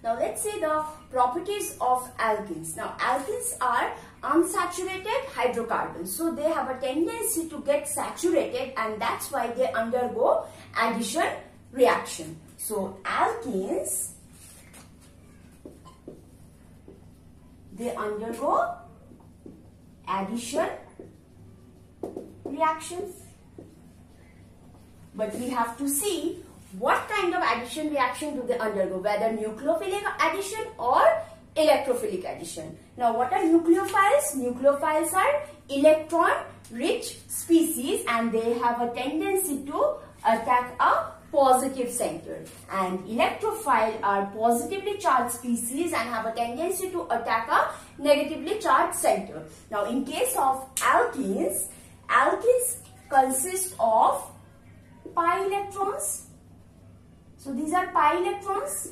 Now let's see the properties of alkenes. Now alkenes are unsaturated hydrocarbons, so they have a tendency to get saturated, and that's why they undergo addition reaction. So alkenes, they undergo addition reactions, but we have to see what kind of addition reaction do they undergo, whether nucleophilic addition or electrophilic addition. Now what are nucleophiles? Nucleophiles are electron-rich species, and they have a tendency to attack a positive center. And electrophile are positively charged species and have a tendency to attack a negatively charged center. Now in case of alkenes, alkenes consist of pi electrons. So these are pi electrons.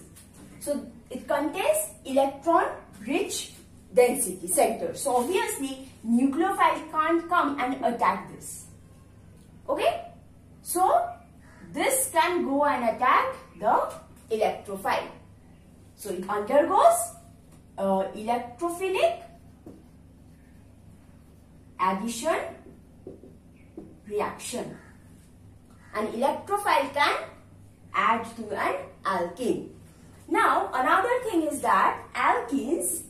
So it contains electron-rich density center. So obviously nucleophile can't come and attack this. Okay? So this can go and attack the electrophile. So it undergoes electrophilic addition reaction. An electrophile can add to an alkene. Now another thing is that alkenes,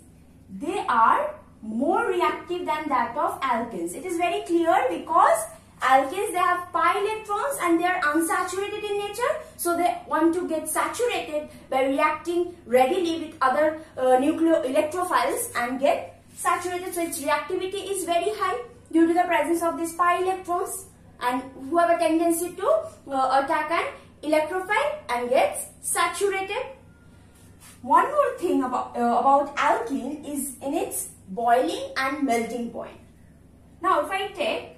they are more reactive than that of alkenes. It is very clear because alkenes, they have pi electrons and they are unsaturated in nature, so they want to get saturated by reacting readily with other electrophiles and get saturated. So its reactivity is very high due to the presence of these pi electrons, and who have a tendency to attack an electrophile and gets saturated. One more thing about alkene is in its boiling and melting point. Now if I take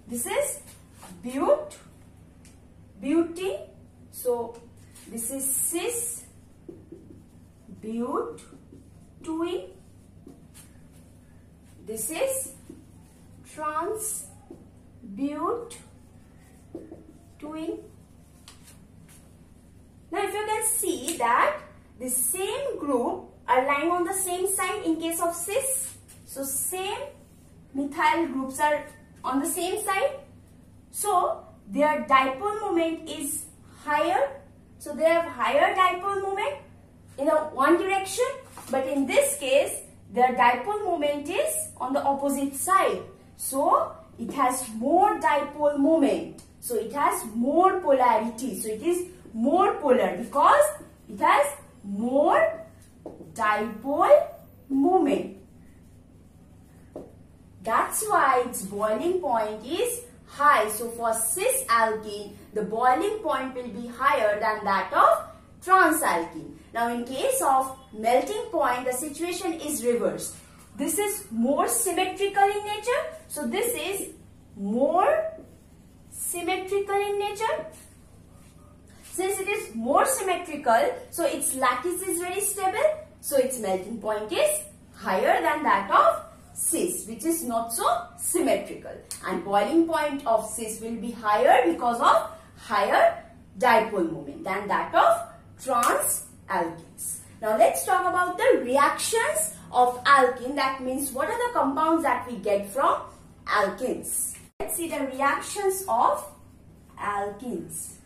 this is butene. So this is cis butene. This is trans butene. Now if you can see that the same group are lying on the same side in case of cis. So same methyl groups are on the same side. So their dipole moment is higher. So they have higher dipole moment in one direction, but in this case their dipole moment is on the opposite side. So it has more dipole moment. So it has more polarity. So it is more polar because it has more dipole moment. That's why its boiling point is high. So for cis alkene, the boiling point will be higher than that of trans alkene. Now in case of melting point, the situation is reversed. This is more symmetrical in nature. So this is more symmetrical in nature. Since it is more symmetrical, so its lattice is very stable. So its melting point is higher than that of cis, which is not so symmetrical. And boiling point of cis will be higher because of higher dipole moment than that of trans alkenes. Now let's talk about the reactions of alkene. That means what are the compounds that we get from alkenes. Let's see the reactions of alkenes.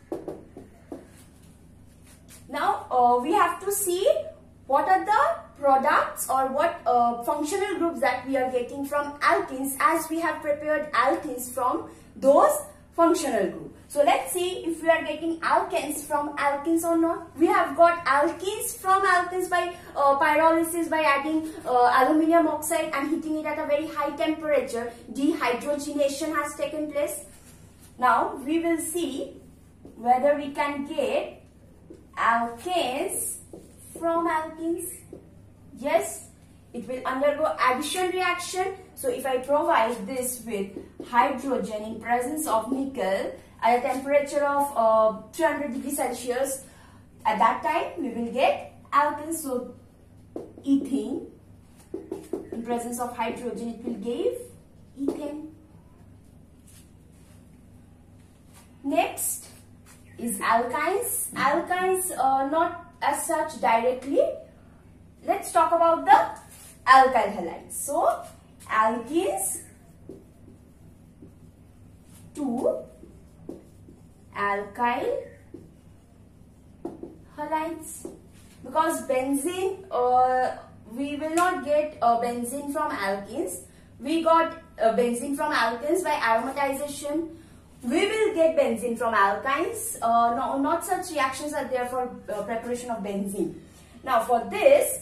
Now we have to see what are the products or what functional groups that we are getting from alkenes, as we have prepared alkenes from those functional groups. So let's see if we are getting alkenes from alkenes or not. We have got alkenes from alkenes by pyrolysis, by adding aluminium oxide and heating it at a very high temperature. Dehydrogenation has taken place. Now we will see whether we can get alkanes from alkenes. Yes, it will undergo addition reaction. So if I provide this with hydrogen in presence of nickel at a temperature of 300 degrees Celsius, at that time we will get alkenes. So ethene. In presence of hydrogen, it will give ethane. Next is alkynes. Alkynes not as such directly. Let's talk about the alkyl halides. So, alkenes to alkyl halides. Because benzene, we will not get benzene from alkenes. We got benzene from alkenes by aromatization. We will get benzene from alkynes. No, not such reactions are there for preparation of benzene. Now for this,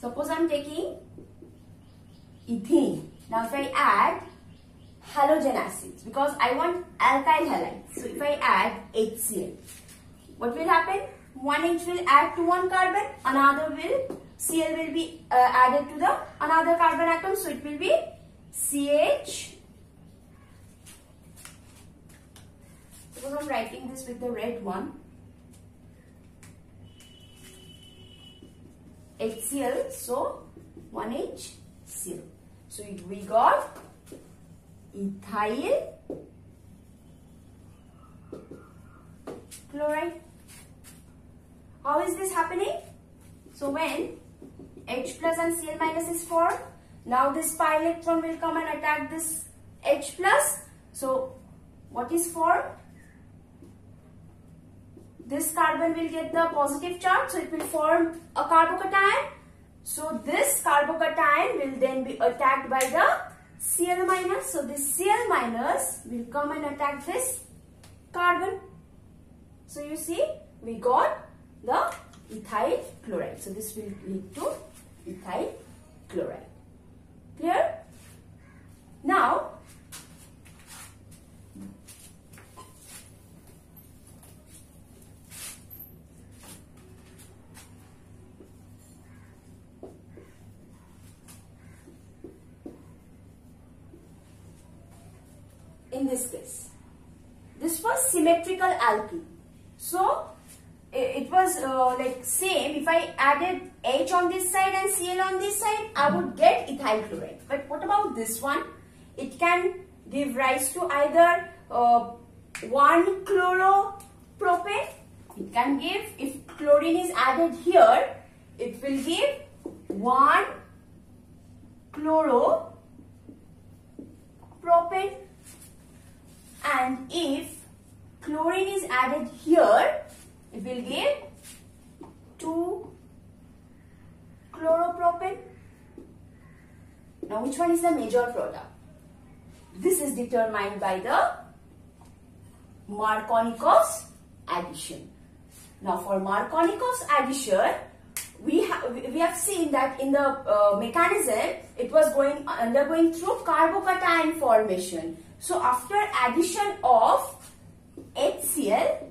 suppose I am taking ethene. Now if I add halogen acids, because I want alkyl halides. So if I add HCl, what will happen? One H will add to one carbon, another will, Cl will be added to the another carbon atom. So it will be CH. Suppose I am writing this with the red one. HCl, so 1HCl. So we got ethyl chloride. How is this happening? So when H plus and Cl minus is formed, now this pi electron will come and attack this H plus. So what is formed? This carbon will get the positive charge, so it will form a carbocation. So this carbocation will then be attacked by the Cl minus. So this Cl minus will come and attack this carbon. So you see, we got the ethyl chloride. So this will lead to ethyl chloride. Clear? Now, in this case, this was symmetrical alkene. So it was like same. If I added H on this side and Cl on this side, I would get ethyl chloride. But what about this one? It can give rise to either 1 chloropropane. It can give, if chlorine is added here, it will give 1 chloropropane. And if chlorine is added here, it will give 2 chloropropane. Now which one is the major product? This is determined by the Markovnikov's addition. Now for Markovnikov's addition, we have seen that in the mechanism, it was undergoing through carbocation formation. So after addition of HCl,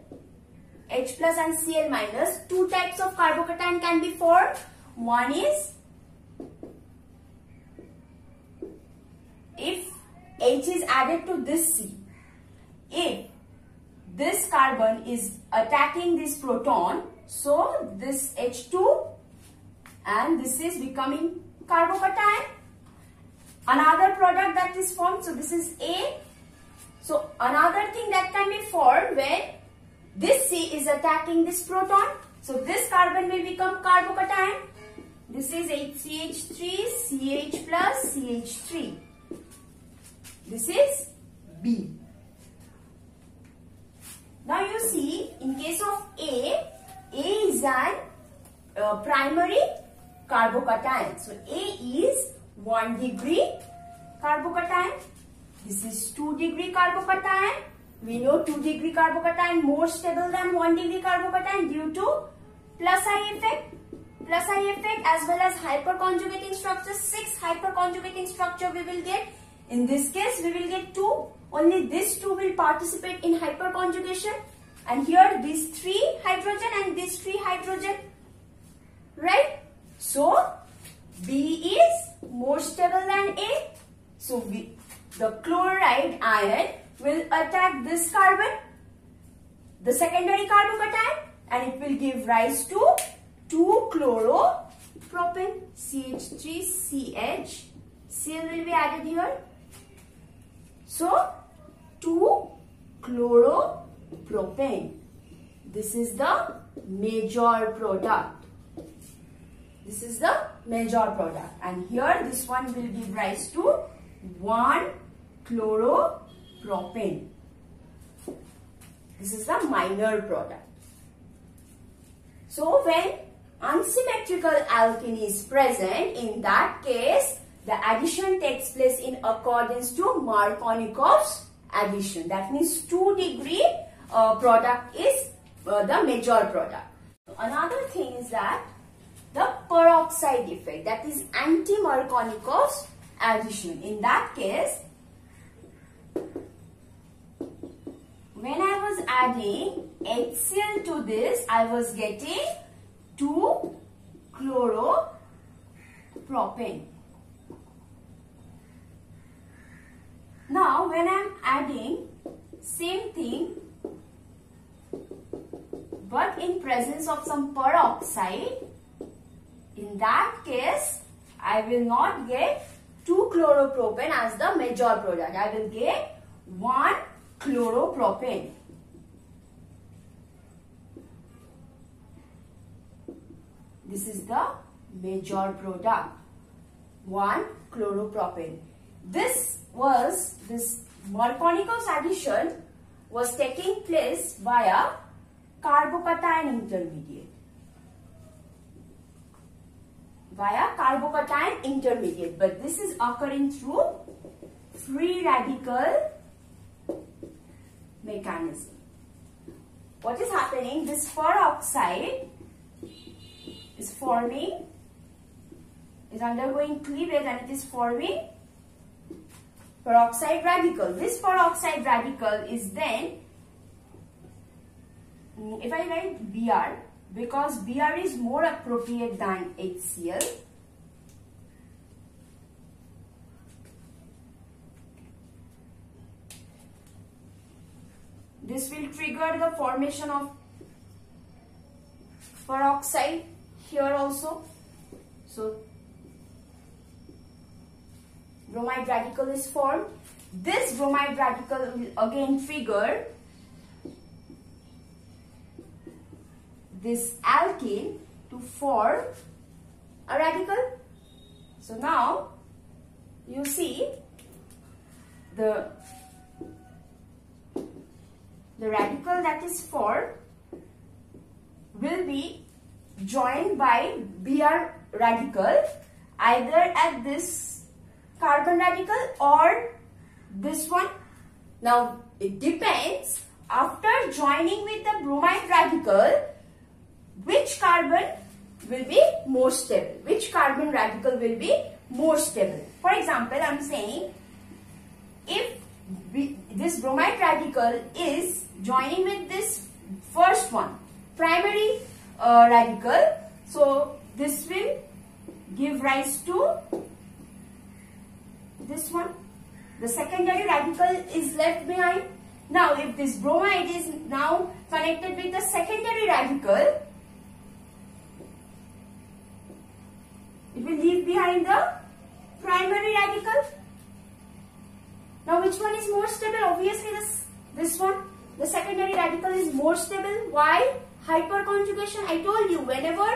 H plus and Cl minus, two types of carbocation can be formed. One is if H is added to this C. If this carbon is attacking this proton, so this H2 and this is becoming carbocation. Another product that is formed, so this is A. So another thing that can be formed when this C is attacking this proton. So this carbon will become carbocation. This is HCH3, CH plus CH3. This is B. Now you see, in case of A is an primary carbocation. So A is 1 degree carbocation. This is 2 degree carbocation. We know 2 degree carbocation more stable than 1 degree carbocation due to plus I effect. Plus I effect as well as hyperconjugating structure. 6 hyperconjugating structure we will get. In this case we will get 2. Only this 2 will participate in hyperconjugation. And here these 3 hydrogen and these 3 hydrogen. Right? So B is more stable than A. So the chloride ion will attack this carbon, the secondary carbocation, and it will give rise to 2-chloro CH3CH, Cl will be added here. So 2-chloropropane. This is the major product. This is the major product. And here this one will give rise to 1-chloropropane. This is the minor product. So when unsymmetrical alkene is present, in that case, the addition takes place in accordance to Markovnikov's addition. That means 2-degree product is the major product. Another thing is that the peroxide effect, that is anti-Markovnikov's addition. In that case, when I was adding HCl to this, I was getting 2-chloropropane. Now, when I am adding same thing, but in presence of some peroxide, in that case, I will not get 2-chloropropane as the major product. I will get 1-chloropropane. This is the major product, 1-chloropropane. This Markovnikov's addition was taking place via carbocation intermediate. But this is occurring through free radical mechanism. What is happening? This peroxide is undergoing cleavage and it is forming peroxide radical. This peroxide radical is then, if I write Br, because Br is more appropriate than HCl, this will trigger the formation of peroxide here also. So bromide radical is formed. This bromide radical will again trigger this alkene to form a radical. So now you see the radical that is formed will be joined by Br radical either at this carbon radical or this one. Now it depends, after joining with the bromide radical, which carbon will be more stable, which carbon radical will be more stable. For example, I am saying if this bromide radical is joining with this first one, primary radical, so this will give rise to this one. The secondary radical is left behind. Now if this bromide is now connected with the secondary radical, it will leave behind the primary radical. Now which one is more stable? Obviously this one. The secondary radical is more stable. Why? Hyperconjugation. I told you, whenever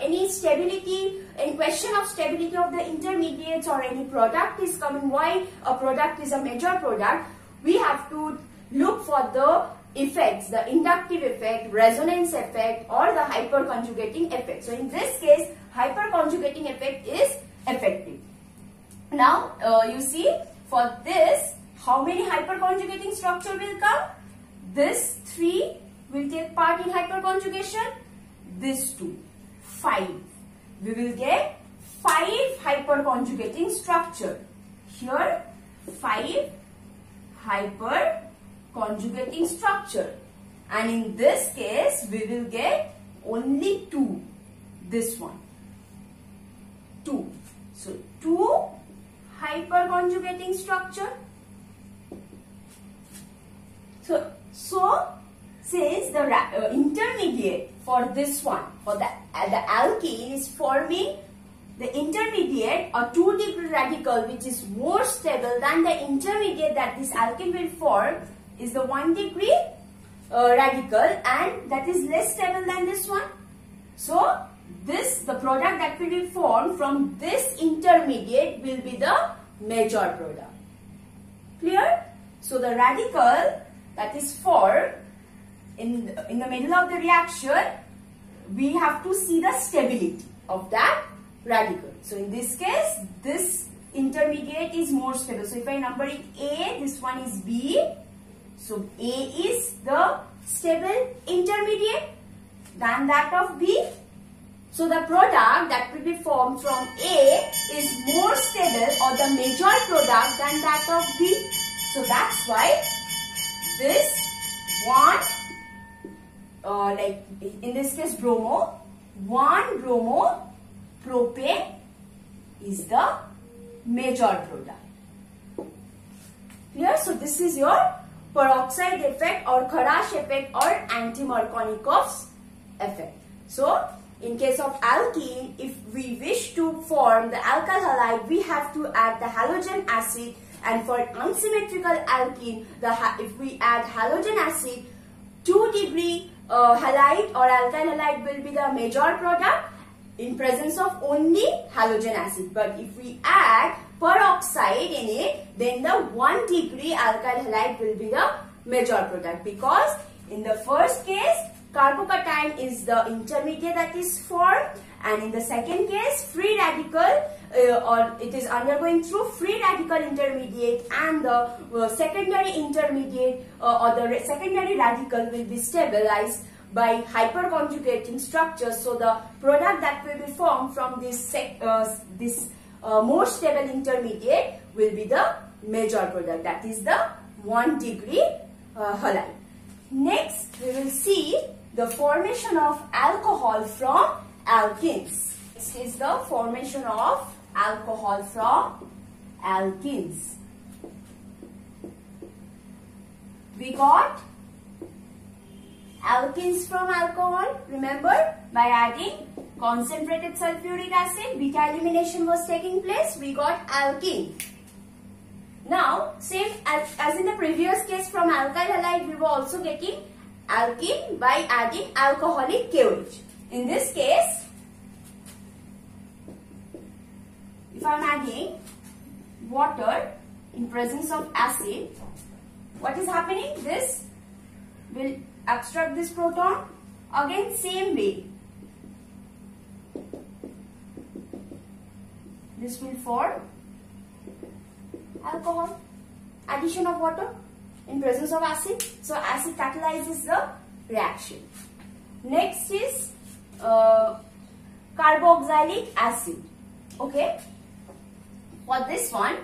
any stability, any question of stability of the intermediates or any product is coming, why a product is a major product, we have to look for the effects, the inductive effect, resonance effect or the hyperconjugating effect. So in this case, hyperconjugating effect is effective. Now you see, for this, how many hyperconjugating structure will come? This 3 will take part in hyperconjugation. This 2, 5. We will get 5 hyperconjugating structure. Here 5 hyperconjugating structure. And in this case, we will get only 2. This one. 2. So 2 hyperconjugating structure. So since the intermediate for this one, for the alkene is forming the intermediate or 2-degree radical which is more stable than the intermediate that this alkene will form is the 1-degree radical, and that is less stable than this one. So the product that will be formed from this intermediate will be the major product. Clear? So the radical that is formed in the middle of the reaction, we have to see the stability of that radical. So in this case, this intermediate is more stable. So if I number it A, this one is B. So A is the stable intermediate than that of B. So the product that will be formed from A is more stable or the major product than that of B. So that's why this one, like in this case bromo, 1-bromo propane is the major product. Clear? So this is your peroxide effect or Kharash effect or anti-Markovnikov's effect. So in case of alkene, if we wish to form the alkyl halide, we have to add the halogen acid, and for unsymmetrical alkene, if we add halogen acid, 2-degree halide or alkyl halide will be the major product in presence of only halogen acid. But if we add peroxide in it, then the 1-degree alkyl halide will be the major product, because in the first case, carbocation is the intermediate that is formed, and in the second case, free radical or it is undergoing through free radical intermediate, and the secondary intermediate or the secondary radical will be stabilized by hyperconjugating structures. So the product that will be formed from this more stable intermediate will be the major product, that is the 1-degree halide. Next, we will see the formation of alcohol from alkenes. This is the formation of alcohol from alkenes. We got alkenes from alcohol, remember, by adding concentrated sulfuric acid, beta elimination was taking place, we got alkene. Now, same as in the previous case from alkyl halide, we were also getting alkene by adding alcoholic KOH. In this case, if I am adding water in presence of acid, what is happening? This will obstruct this proton. Again, same way. This will form alcohol. Addition of water in presence of acid. So acid catalyzes the reaction. Next is carboxylic acid. Okay. For this one,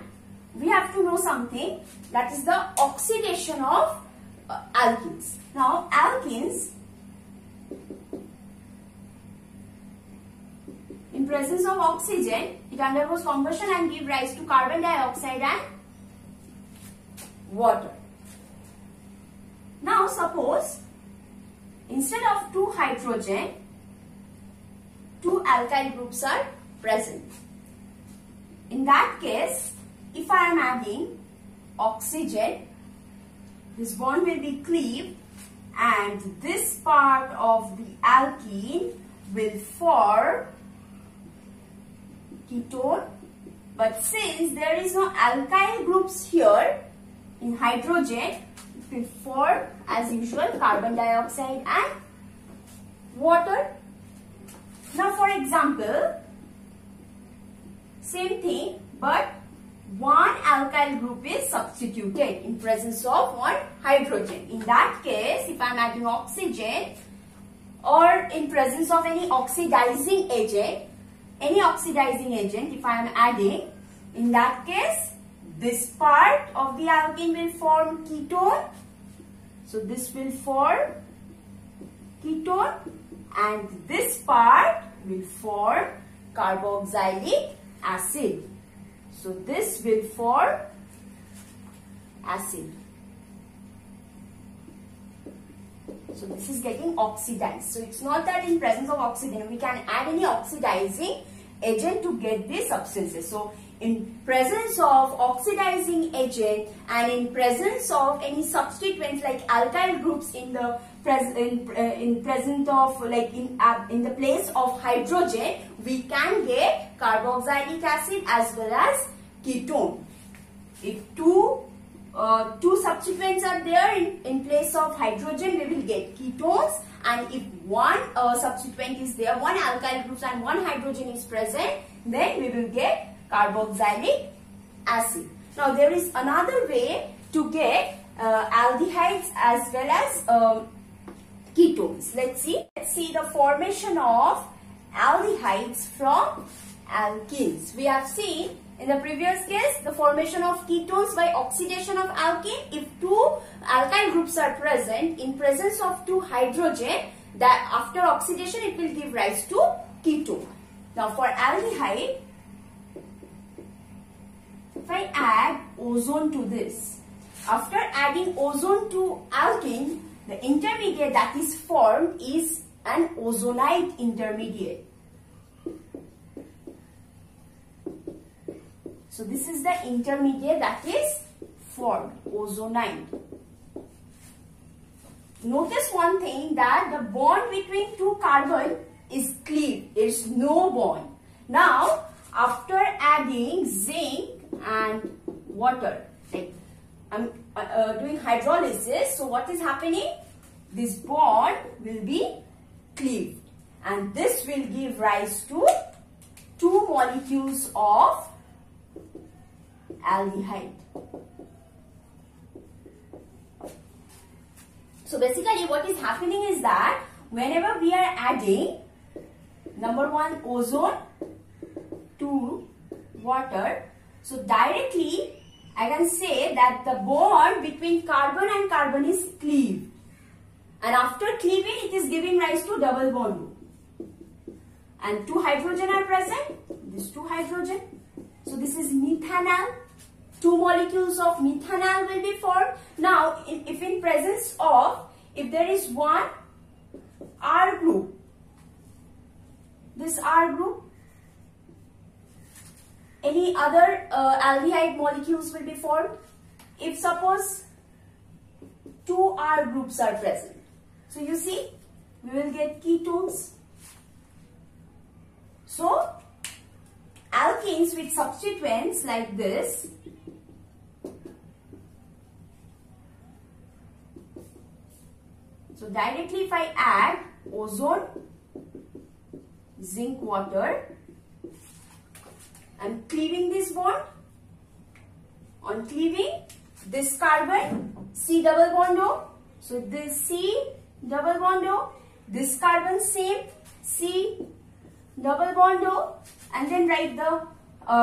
we have to know something, that is the oxidation of alkenes. Now, alkenes in presence of oxygen, it undergoes combustion and give rise to carbon dioxide and water. Now, suppose instead of 2 hydrogen, 2 alkyl groups are present. In that case, if I am adding oxygen, this bond will be cleaved and this part of the alkene will form ketone. But since there is no alkyl groups here in hydrogen, it will form as usual carbon dioxide and water. Now for example, same thing, but one alkyl group is substituted in presence of one hydrogen. In that case, if I am adding oxygen or in presence of any oxidizing agent, if I am adding, in that case, this part of the alkene will form ketone. So this will form ketone and this part will form carboxylic acid. So this will form acid. So this is getting oxidized. So it's not that in presence of oxygen we can add any oxidizing agent to get the substances. So in presence of oxidizing agent and in presence of any substituents like alkyl groups in the present of like in the place of hydrogen, we can get carboxylic acid as well as ketone. If two substituents are there in place of hydrogen, we will get ketones, and if one substituent is there, one alkyl group and one hydrogen is present, then we will get carboxylic acid. Now there is another way to get aldehydes as well as ketones. Let's see the formation of aldehydes from alkenes. We have seen in the previous case the formation of ketones by oxidation of alkene. If two alkyl groups are present in presence of two hydrogen, that after oxidation it will give rise to ketone. Now for aldehyde, if I add ozone to this, after adding ozone to alkene, the intermediate that is formed is an ozonide intermediate. So this is the intermediate that is formed, ozonide. Notice one thing, that the bond between two carbon is cleaved. There is no bond. Now after adding zinc and water, like I'm doing hydrolysis, so what is happening? This bond will be cleaved, and this will give rise to two molecules of aldehyde. So basically what is happening is that whenever we are adding number one ozone to water, so directly I can say that the bond between carbon and carbon is cleaved, and after cleaving it is giving rise to double bond, and two hydrogen are present, this two hydrogen, so this is methanol. Two molecules of methanol will be formed. Now if in presence of, if there is one R group, this R group, any other aldehyde molecules will be formed. If suppose two R groups are present, so you see we will get ketones. So alkenes with substituents like this, so directly if I add ozone, zinc, water, I'm cleaving this bond. On cleaving, this carbon, C double bond O. So this C double bond O, this carbon same, C double bond O, and then write the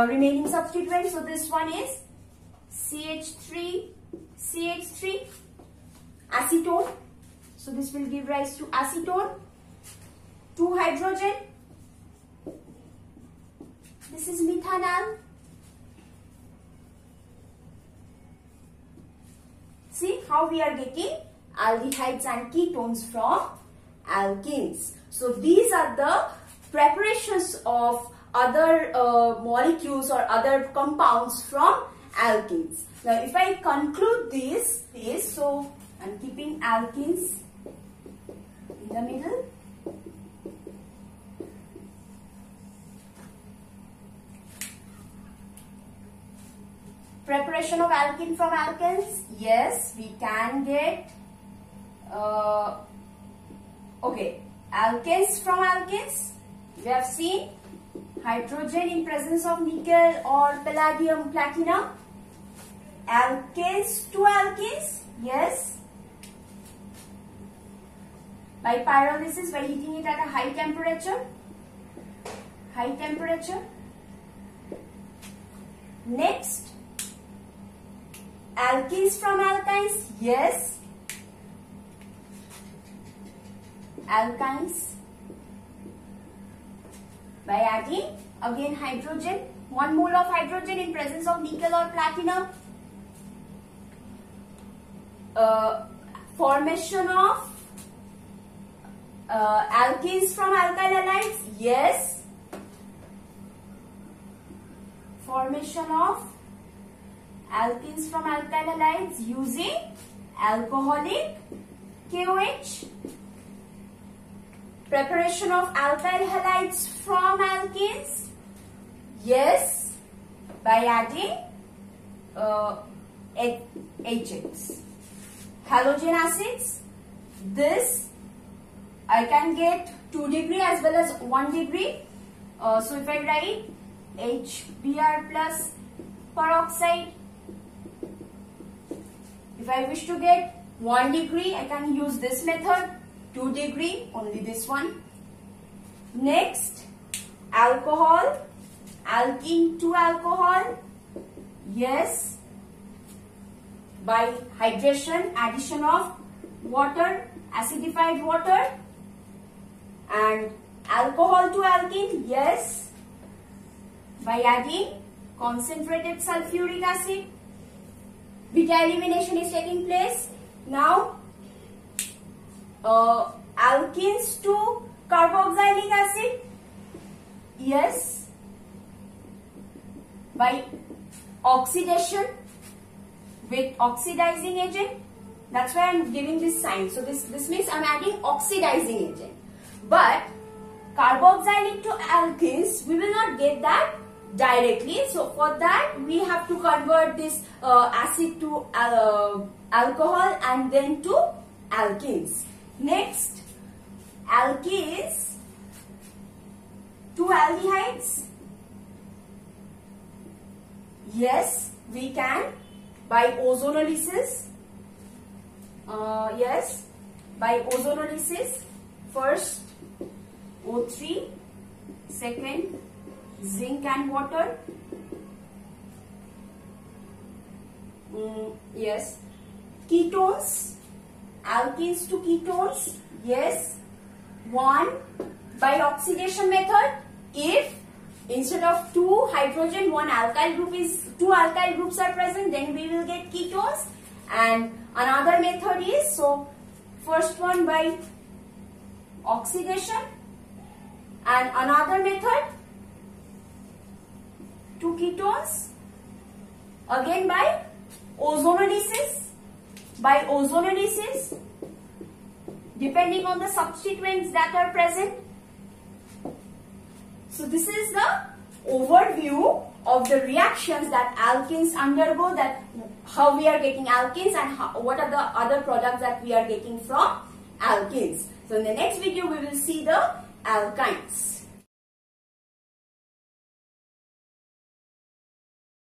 remaining substituent. So this one is CH3, CH3, acetone. So this will give rise to acetone, two hydrogen. This is methanol. See how we are getting aldehydes and ketones from alkenes. So these are the preparations of other molecules or other compounds from alkenes. Now if I conclude this, so I'm keeping alkenes in the middle. Preparation of alkene from alkenes, yes, we can get okay, alkenes from alkenes. We have seen hydrogen in presence of nickel or palladium, platinum. Alkanes to alkenes, yes, by pyrolysis, by heating it at a high temperature. Next, alkenes from alkynes, yes, alkynes by adding again hydrogen, 1 mole of hydrogen in presence of nickel or platinum. Formation of alkenes from alkyl halides, yes, formation of alkenes from alkyl halides using alcoholic KOH. Preparation of alkyl halides from alkenes. Yes, by adding HX. Halogen acids. This I can get 2 degree as well as 1 degree. So if I write HBr plus peroxide, if I wish to get 1 degree, I can use this method. 2 degree, only this one. Next, alcohol, alkene to alcohol. Yes, by hydration, addition of water, acidified water. And alcohol to alkene, yes, by adding concentrated sulfuric acid. Beta elimination is taking place. Now, alkenes to carboxylic acid, yes, by oxidation with oxidizing agent. That's why I am giving this sign. So this means I am adding oxidizing agent. But carboxylic to alkenes, we will not get that directly. So for that, we have to convert this acid to alcohol and then to alkenes. Next, alkenes to aldehydes. Yes, we can by ozonolysis. Yes, by ozonolysis. First O3, second zinc and water. Yes, ketones, alkenes to ketones. Yes, one by oxidation method. If instead of 2 hydrogen, 1 alkyl group is 2 alkyl groups are present, then we will get ketones. And another method is, so first one by oxidation and another method to ketones, again by ozonolysis. By ozonolysis, depending on the substituents that are present. So this is the overview of the reactions that alkenes undergo, that how we are getting alkenes and what are the other products that we are getting from alkenes. So in the next video we will see the alkynes.